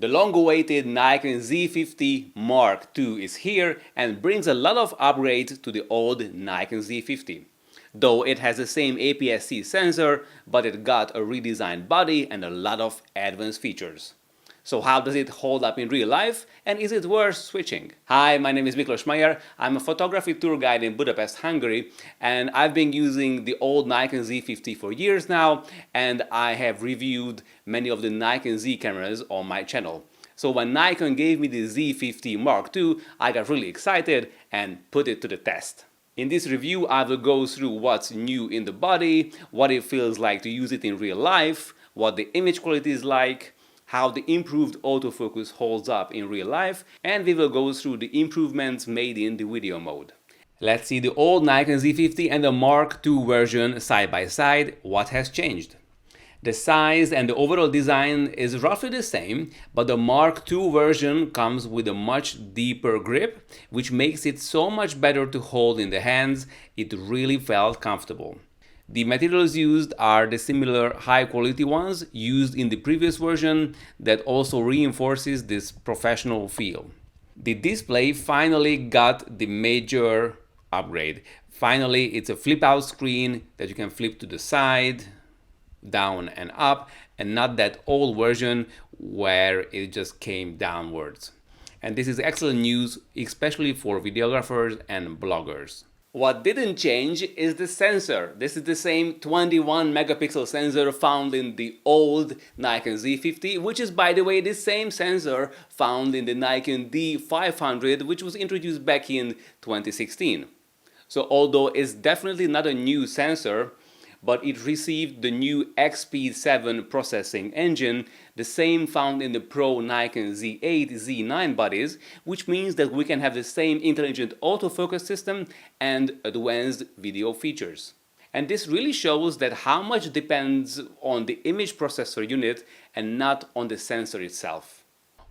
The long-awaited Nikon Z50 Mark II is here and brings a lot of upgrades to the old Nikon Z50. Though it has the same APS-C sensor, but it got a redesigned body and a lot of advanced features. So how does it hold up in real life, and is it worth switching? Hi, my name is Miklos Meyer. I'm a photography tour guide in Budapest, Hungary, and I've been using the old Nikon Z50 for years now, and I have reviewed many of the Nikon Z cameras on my channel. So when Nikon gave me the Z50 Mark II, I got really excited and put it to the test. In this review, I will go through what's new in the body, what it feels like to use it in real life, what the image quality is like, how the improved autofocus holds up in real life, and we will go through the improvements made in the video mode. Let's see the old Nikon Z50 and the Mark II version side by side. What has changed? The size and the overall design is roughly the same, but the Mark II version comes with a much deeper grip, which makes it so much better to hold in the hands. It really felt comfortable. The materials used are the similar high-quality ones used in the previous version that also reinforces this professional feel. The display finally got the major upgrade. Finally, it's a flip-out screen that you can flip to the side, down and up, and not that old version where it just came downwards. And this is excellent news, especially for videographers and bloggers. What didn't change is the sensor. This is the same 21 megapixel sensor found in the old Nikon Z50, which is, by the way, the same sensor found in the Nikon D500, which was introduced back in 2016. So although it's definitely not a new sensor, but it received the new XP7 processing engine, the same found in the Pro Nikon Z8, Z9 bodies, which means that we can have the same intelligent autofocus system and advanced video features. And this really shows that how much depends on the image processor unit and not on the sensor itself.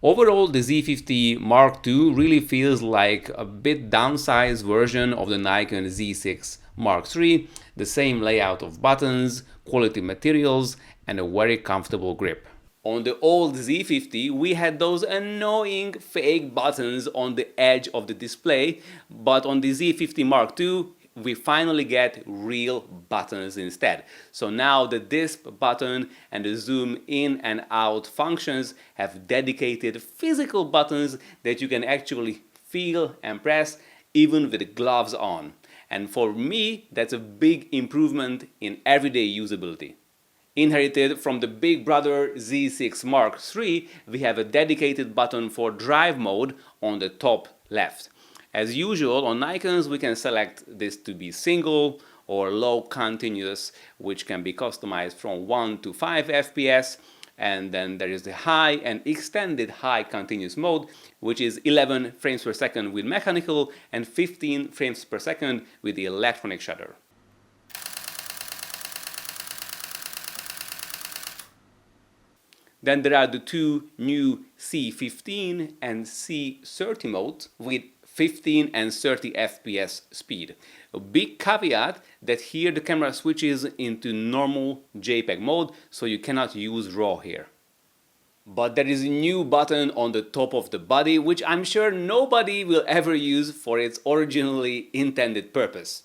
Overall, the Z50 Mark II really feels like a bit downsized version of the Nikon Z6 Mark III, the same layout of buttons, quality materials, and a very comfortable grip. On the old Z50, we had those annoying fake buttons on the edge of the display, but on the Z50 Mark II, we finally get real buttons instead. So now the disp button and the zoom in and out functions have dedicated physical buttons that you can actually feel and press even with gloves on. And for me, that's a big improvement in everyday usability. Inherited from the big brother Z6 Mark III, we have a dedicated button for drive mode on the top left. As usual, on Nikons, we can select this to be single or low continuous, which can be customized from 1 to 5 FPS. And then there is the high and extended high continuous mode, which is 11 frames per second with mechanical and 15 frames per second with the electronic shutter. Then there are the two new C15 and C30 modes with 15 and 30 FPS speed. A big caveat that here the camera switches into normal JPEG mode, so you cannot use RAW here. But there is a new button on the top of the body, which I'm sure nobody will ever use for its originally intended purpose.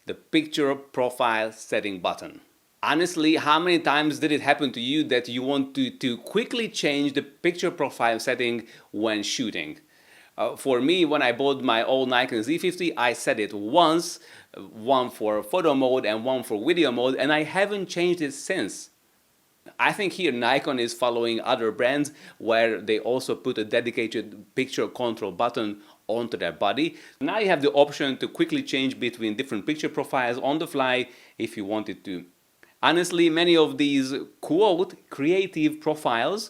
The picture profile setting button. Honestly, how many times did it happen to you that you want to quickly change the picture profile setting when shooting? For me, when I bought my old Nikon Z50, I set it once, one for photo mode and one for video mode, and I haven't changed it since. I think here Nikon is following other brands where they also put a dedicated picture control button onto their body. Now you have the option to quickly change between different picture profiles on the fly if you wanted to. Honestly, many of these quote creative profiles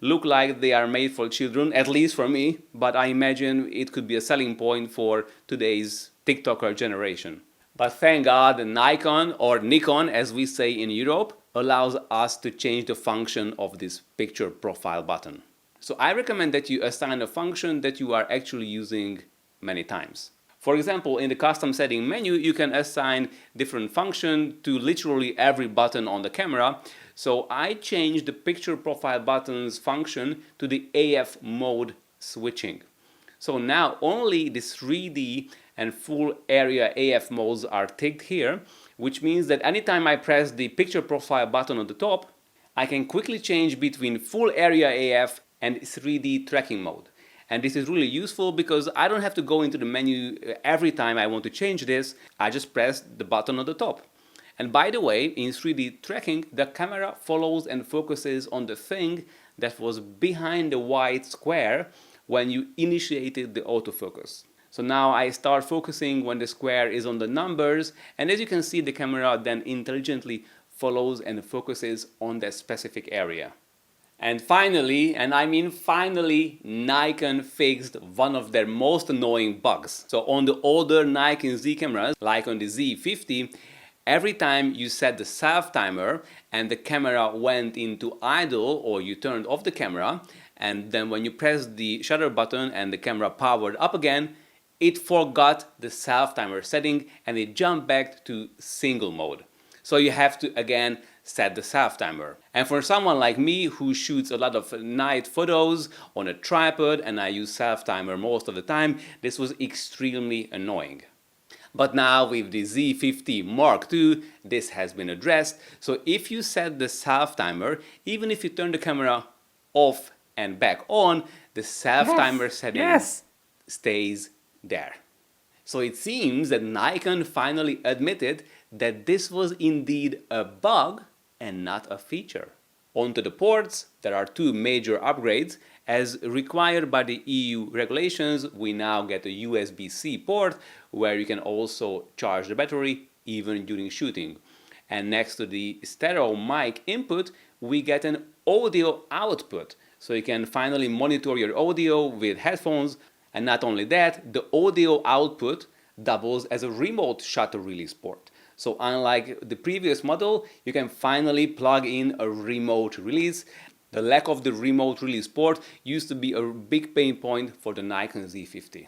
look like they are made for children, at least for me, but I imagine it could be a selling point for today's TikToker generation. But thank God Nikon, or Nikon as we say in Europe, allows us to change the function of this picture profile button. So I recommend that you assign a function that you are actually using many times. For example, in the custom setting menu, you can assign different function to literally every button on the camera. So I changed the picture profile buttons function to the AF mode switching. So now only the 3D and full area AF modes are ticked here, which means that anytime I press the picture profile button on the top, I can quickly change between full area AF and 3D tracking mode. And this is really useful because I don't have to go into the menu every time I want to change this. I just press the button on the top. And by the way, in 3D tracking, the camera follows and focuses on the thing that was behind the white square when you initiated the autofocus. So now I start focusing when the square is on the numbers, and as you can see, the camera then intelligently follows and focuses on that specific area. And finally, and I mean finally, Nikon fixed one of their most annoying bugs. So on the older Nikon Z cameras, like on the Z50, every time you set the self timer and the camera went into idle or you turned off the camera, and then when you press the shutter button and the camera powered up again, it forgot the self timer setting and it jumped back to single mode. So you have to again set the self timer. And for someone like me who shoots a lot of night photos on a tripod and I use self timer most of the time, this was extremely annoying. But now with the Z50 Mark II, this has been addressed. So if you set the self timer, even if you turn the camera off and back on, the self timer setting stays there. So it seems that Nikon finally admitted that this was indeed a bug and not a feature. Onto the ports, there are two major upgrades. As required by the EU regulations, we now get a USB-C port where you can also charge the battery even during shooting. And next to the stereo mic input, we get an audio output. So you can finally monitor your audio with headphones. And not only that, the audio output doubles as a remote shutter release port. So unlike the previous model, you can finally plug in a remote release. The lack of the remote release port used to be a big pain point for the Nikon Z50.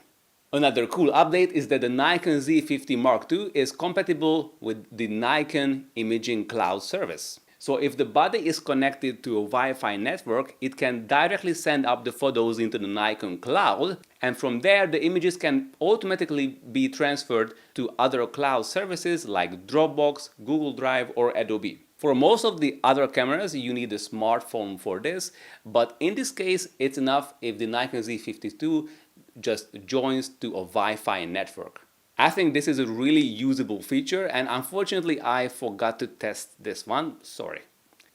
Another cool update is that the Nikon Z50 Mark II is compatible with the Nikon Imaging Cloud service. So if the body is connected to a Wi-Fi network, it can directly send up the photos into the Nikon cloud, and from there the images can automatically be transferred to other cloud services like Dropbox, Google Drive or Adobe. For most of the other cameras you need a smartphone for this, but in this case it's enough if the Nikon Z50 II just joins to a Wi-Fi network. I think this is a really usable feature, and unfortunately I forgot to test this one, sorry.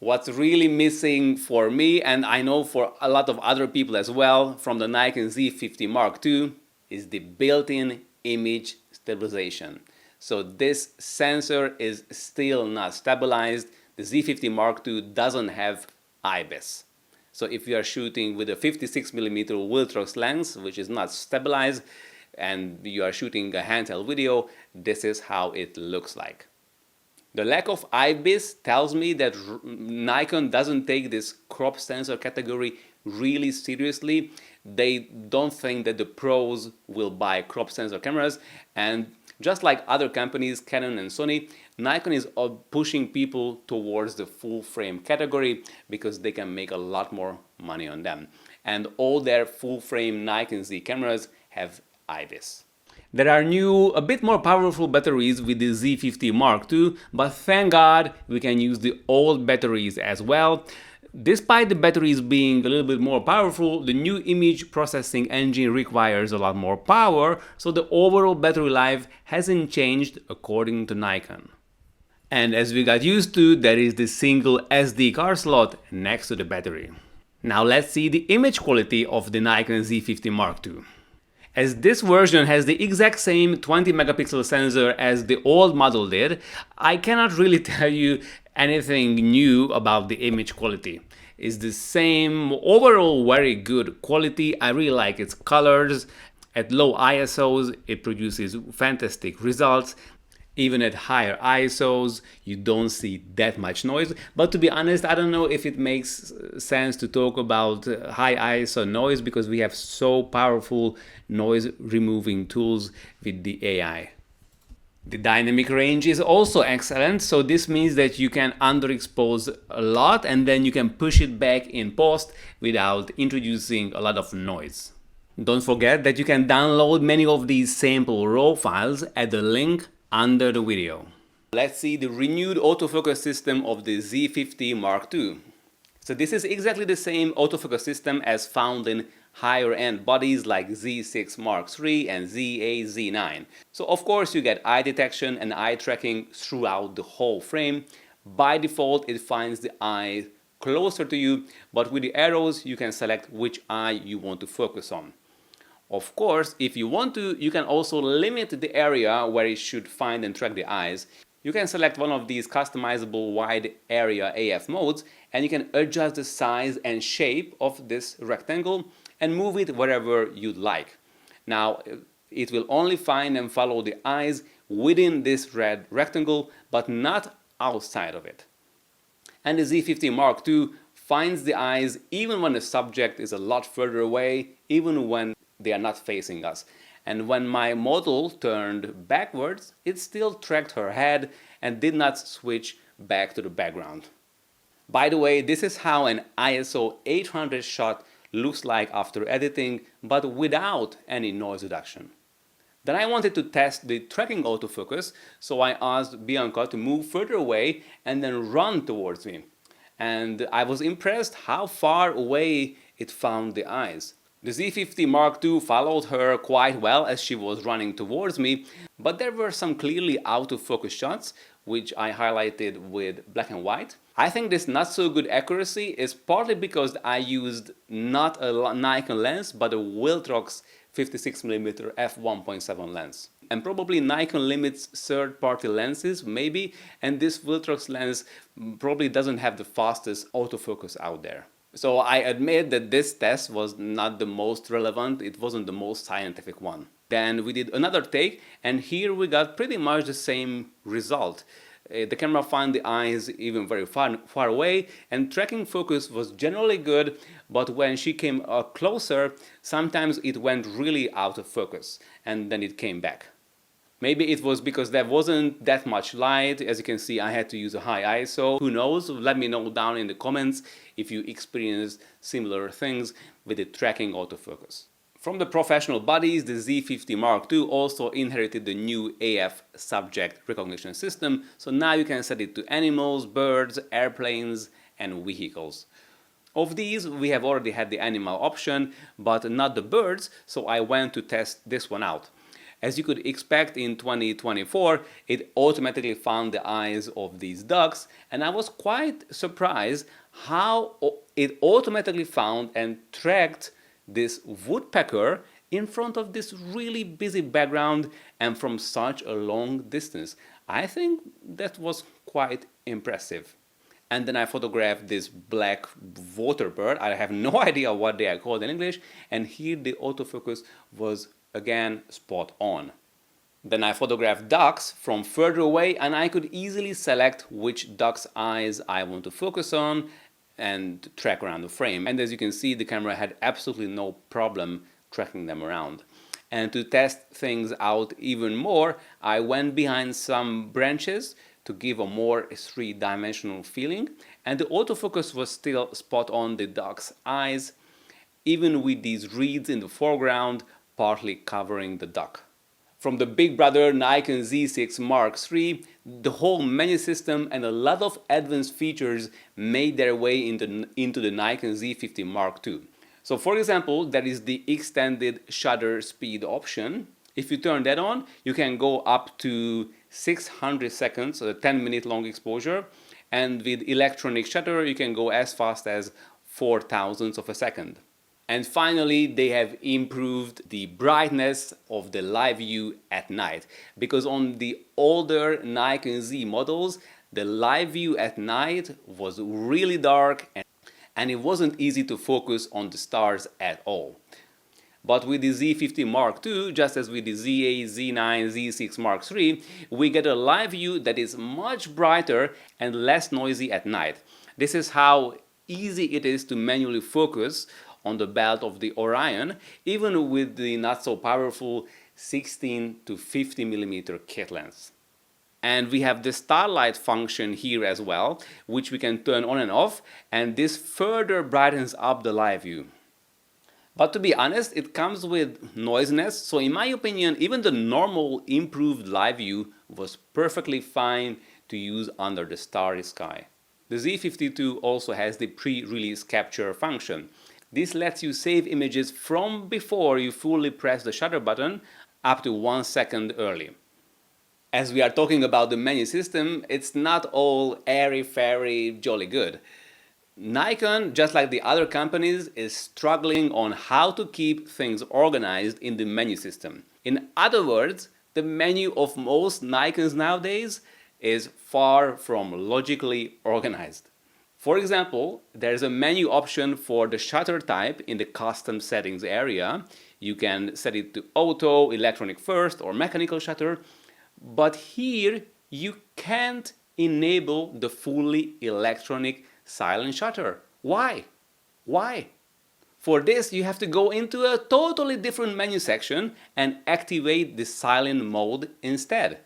What's really missing for me, and I know for a lot of other people as well, from the Nikon Z50 Mark II is the built-in image stabilization. So this sensor is still not stabilized. The Z50 Mark II doesn't have IBIS. So if you are shooting with a 56mm Wiltrox lens, which is not stabilized, and you are shooting a handheld video, this is how it looks like. The lack of IBIS tells me that Nikon doesn't take this crop sensor category really seriously. They don't think that the pros will buy crop sensor cameras, and just like other companies, Canon and Sony, Nikon is pushing people towards the full frame category because they can make a lot more money on them. And all their full frame Nikon Z cameras have IBIS. There are new, a bit more powerful batteries with the Z50 Mark II, but thank God we can use the old batteries as well. Despite the batteries being a little bit more powerful, the new image processing engine requires a lot more power, so the overall battery life hasn't changed according to Nikon. And as we got used to, there is the single SD card slot next to the battery. Now let's see the image quality of the Nikon Z50 Mark II. As this version has the exact same 20 megapixel sensor as the old model did, I cannot really tell you anything new about the image quality. It's the same overall very good quality. I really like its colors. At low ISOs, it produces fantastic results. Even at higher ISOs, you don't see that much noise. But to be honest, I don't know if it makes sense to talk about high ISO noise because we have so powerful noise removing tools with the AI. The dynamic range is also excellent, so this means that you can underexpose a lot and then you can push it back in post without introducing a lot of noise. Don't forget that you can download many of these sample RAW files at the link under the video. Let's see the renewed autofocus system of the Z50 Mark II. So this is exactly the same autofocus system as found in higher end bodies like Z6 Mark III and Z8, Z9. So of course you get eye detection and eye tracking throughout the whole frame. By default it finds the eye closer to you, but with the arrows you can select which eye you want to focus on. Of course, if you want to, you can also limit the area where it should find and track the eyes. You can select one of these customizable wide area AF modes and you can adjust the size and shape of this rectangle and move it wherever you'd like. Now, it will only find and follow the eyes within this red rectangle, but not outside of it. And the Z50 Mark II finds the eyes even when the subject is a lot further away, even when they are not facing us. And when my model turned backwards, it still tracked her head and did not switch back to the background. By the way, this is how an ISO 800 shot looks like after editing, but without any noise reduction. Then I wanted to test the tracking autofocus, so I asked Bianca to move further away and then run towards me. And I was impressed how far away it found the eyes. The Z50 Mark II followed her quite well as she was running towards me, but there were some clearly out of focus shots, which I highlighted with black and white. I think this not so good accuracy is partly because I used not a Nikon lens, but a Viltrox 56mm f1.7 lens. And probably Nikon limits third-party lenses, maybe, and this Viltrox lens probably doesn't have the fastest autofocus out there. So I admit that this test was not the most relevant, it wasn't the most scientific one. Then we did another take and here we got pretty much the same result. The camera found the eyes even very far away and tracking focus was generally good, but when she came closer, sometimes it went really out of focus and then it came back. Maybe it was because there wasn't that much light. As you can see, I had to use a high ISO. Who knows? Let me know down in the comments if you experienced similar things with the tracking autofocus. From the professional bodies, the Z50 Mark II also inherited the new AF subject recognition system. So now you can set it to animals, birds, airplanes, and vehicles. Of these, we have already had the animal option, but not the birds, so I went to test this one out. As you could expect in 2024, it automatically found the eyes of these ducks, and I was quite surprised how it automatically found and tracked this woodpecker in front of this really busy background and from such a long distance. I think that was quite impressive. And then I photographed this black water bird. I have no idea what they are called in English, and here the autofocus was again spot on. Then I photographed ducks from further away and I could easily select which duck's eyes I want to focus on and track around the frame. And as you can see, the camera had absolutely no problem tracking them around. And to test things out even more, I went behind some branches to give a more three-dimensional feeling, and the autofocus was still spot on the duck's eyes, even with these reeds in the foreground partly covering the duck. From the big brother Nikon Z6 Mark III, the whole menu system and a lot of advanced features made their way into the Nikon Z50 Mark II. So for example, there is the extended shutter speed option. If you turn that on, you can go up to 600 seconds, so a 10-minute long exposure, and with electronic shutter you can go as fast as 4,000ths of a second. And finally, they have improved the brightness of the live view at night, because on the older Nikon Z models, the live view at night was really dark and it wasn't easy to focus on the stars at all. But with the Z50 Mark II, just as with the Z8, Z9, Z6 Mark III, we get a live view that is much brighter and less noisy at night. This is how easy it is to manually focus on the belt of the Orion, even with the not so powerful 16 to 50 millimeter kit lens. And we have the starlight function here as well, which we can turn on and off, and this further brightens up the live view. But to be honest, it comes with noisiness, so in my opinion, even the normal improved live view was perfectly fine to use under the starry sky. The Z50 II also has the pre-release capture function. This lets you save images from before you fully press the shutter button up to 1 second early. As we are talking about the menu system, it's not all airy-fairy jolly good. Nikon, just like the other companies, is struggling on how to keep things organized in the menu system. In other words, the menu of most Nikons nowadays is far from logically organized. For example, there's a menu option for the shutter type in the custom settings area. You can set it to auto, electronic first, or mechanical shutter, but here you can't enable the fully electronic silent shutter. Why? Why? For this, you have to go into a totally different menu section and activate the silent mode instead.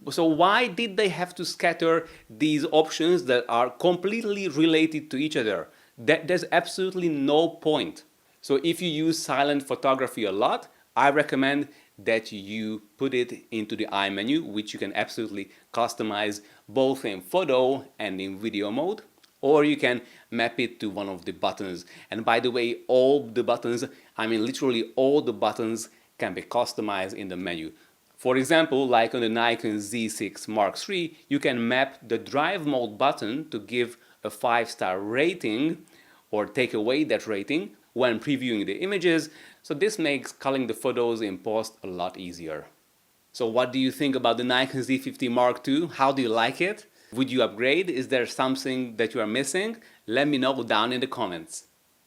So why did they have to scatter these options that are completely related to each other? There's absolutely no point. So if you use silent photography a lot, I recommend that you put it into the eye menu, which you can absolutely customize both in photo and in video mode, or you can map it to one of the buttons. And by the way, all the buttons, I mean literally all the buttons, can be customized in the menu. For example, like on the Nikon Z6 Mark III, you can map the drive mode button to give a 5-star rating or take away that rating when previewing the images. So this makes culling the photos in post a lot easier. So what do you think about the Nikon Z50 Mark II? How do you like it? Would you upgrade? Is there something that you are missing? Let me know down in the comments.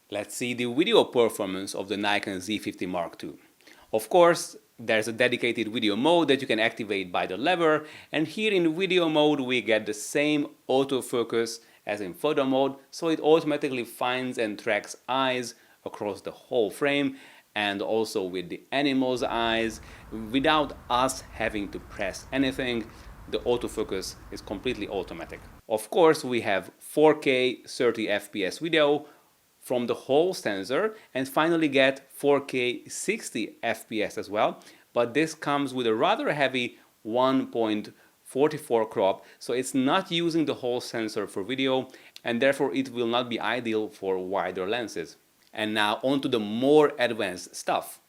Let's see the video performance of the Nikon Z50 Mark II. Of course, there's a dedicated video mode that you can activate by the lever, and here in video mode we get the same autofocus as in photo mode, so it automatically finds and tracks eyes across the whole frame, and also with the animal's eyes without us having to press anything. The autofocus is completely automatic. Of course, we have 4K 30 FPS video from the whole sensor, and finally get 4K 60 FPS as well, but this comes with a rather heavy 1.44 crop, so it's not using the whole sensor for video, and therefore it will not be ideal for wider lenses. And now on to the more advanced stuff.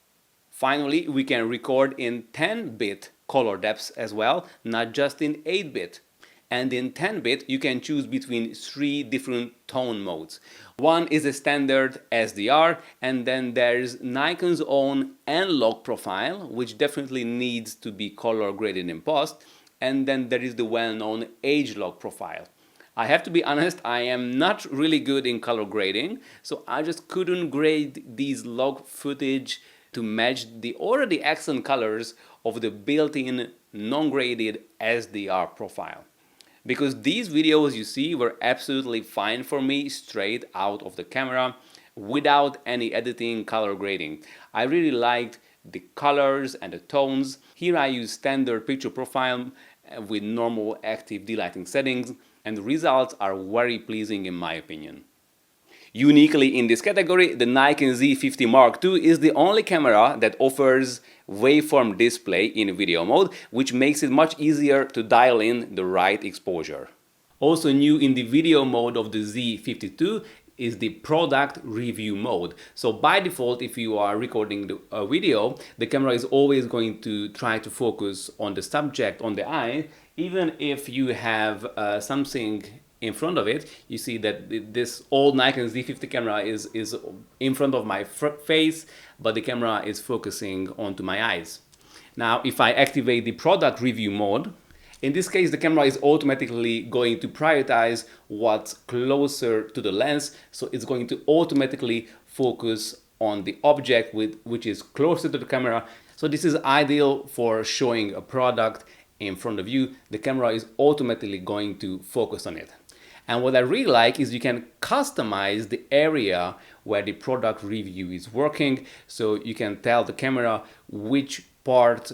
Finally, we can record in 10-bit color depths as well, not just in 8-bit. And in 10-bit, you can choose between 3 different tone modes. One is a standard SDR, and then there's Nikon's own analog profile, which definitely needs to be color graded in post, and then there is the well-known age log profile. I have to be honest, I am not really good in color grading, so I just couldn't grade these log footage to match the already excellent colors of the built-in non-graded SDR profile. Because these videos you see were absolutely fine for me straight out of the camera without any editing, color grading. I really liked the colors and the tones. Here I use standard picture profile with normal active delighting settings, and the results are very pleasing in my opinion. Uniquely in this category, the Nikon Z50 Mark II is the only camera that offers waveform display in video mode, which makes it much easier to dial in the right exposure. Also new in the video mode of the Z50 II is the product review mode. So by default, if you are recording a video, the camera is always going to try to focus on the subject, on the eye, even if you have something in front of it. You see that this old Nikon Z50 camera is in front of my face, but the camera is focusing onto my eyes. Now, if I activate the product review mode, in this case, the camera is automatically going to prioritize what's closer to the lens, so it's going to automatically focus on the object which is closer to the camera. So this is ideal for showing a product in front of you. The camera is automatically going to focus on it. And what I really like is you can customize the area where the product review is working. So you can tell the camera which part,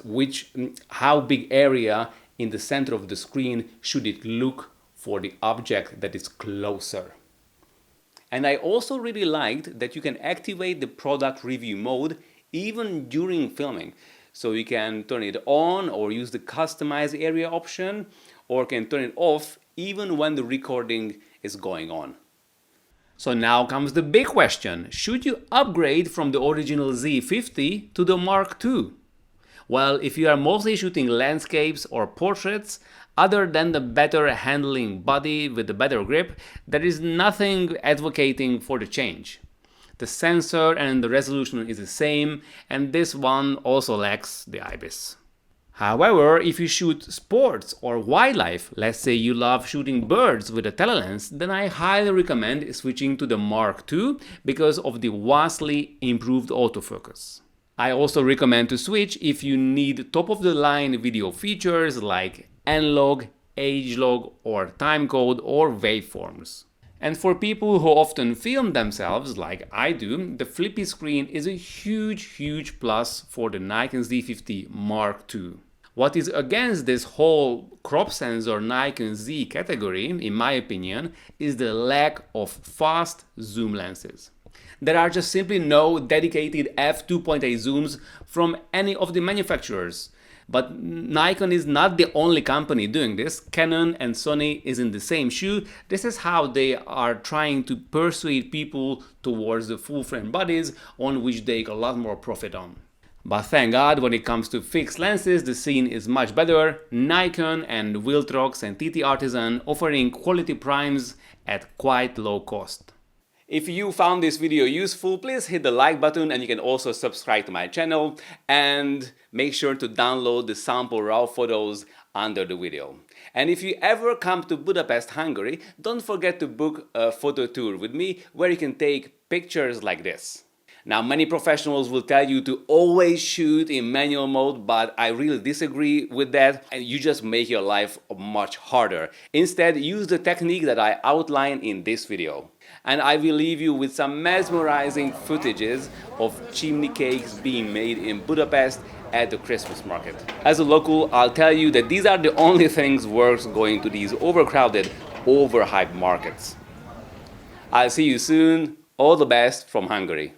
how big area in the center of the screen should it look for the object that is closer. And I also really liked that you can activate the product review mode even during filming. So you can turn it on or use the customize area option, or can turn it off even when the recording is going on. So now comes the big question. Should you upgrade from the original Z50 to the Mark II? Well, if you are mostly shooting landscapes or portraits, other than the better handling body with the better grip, there is nothing advocating for the change. The sensor and the resolution is the same, and this one also lacks the IBIS. However, if you shoot sports or wildlife, let's say you love shooting birds with a telelens, then I highly recommend switching to the Mark II because of the vastly improved autofocus. I also recommend to switch if you need top-of-the-line video features like N-log, age-log, or timecode or waveforms. And for people who often film themselves, like I do, the flippy screen is a huge plus for the Nikon Z50 Mark II. What is against this whole crop sensor Nikon Z category, in my opinion, is the lack of fast zoom lenses. There are just simply no dedicated f2.8 zooms from any of the manufacturers. But Nikon is not the only company doing this. Canon and Sony is in the same shoe. This is how they are trying to persuade people towards the full-frame bodies on which they make a lot more profit on. But thank God, when it comes to fixed lenses, the scene is much better. Nikon and Viltrox and TT Artisan offering quality primes at quite low cost. If you found this video useful, please hit the like button, and you can also subscribe to my channel, and make sure to download the sample raw photos under the video. And if you ever come to Budapest, Hungary, don't forget to book a photo tour with me where you can take pictures like this. Now, many professionals will tell you to always shoot in manual mode, but I really disagree with that, and you just make your life much harder. Instead, use the technique that I outline in this video. And I will leave you with some mesmerizing footages of chimney cakes being made in Budapest at the Christmas market. As a local, I'll tell you that these are the only things worth going to these overcrowded, overhyped markets. I'll see you soon. All the best from Hungary.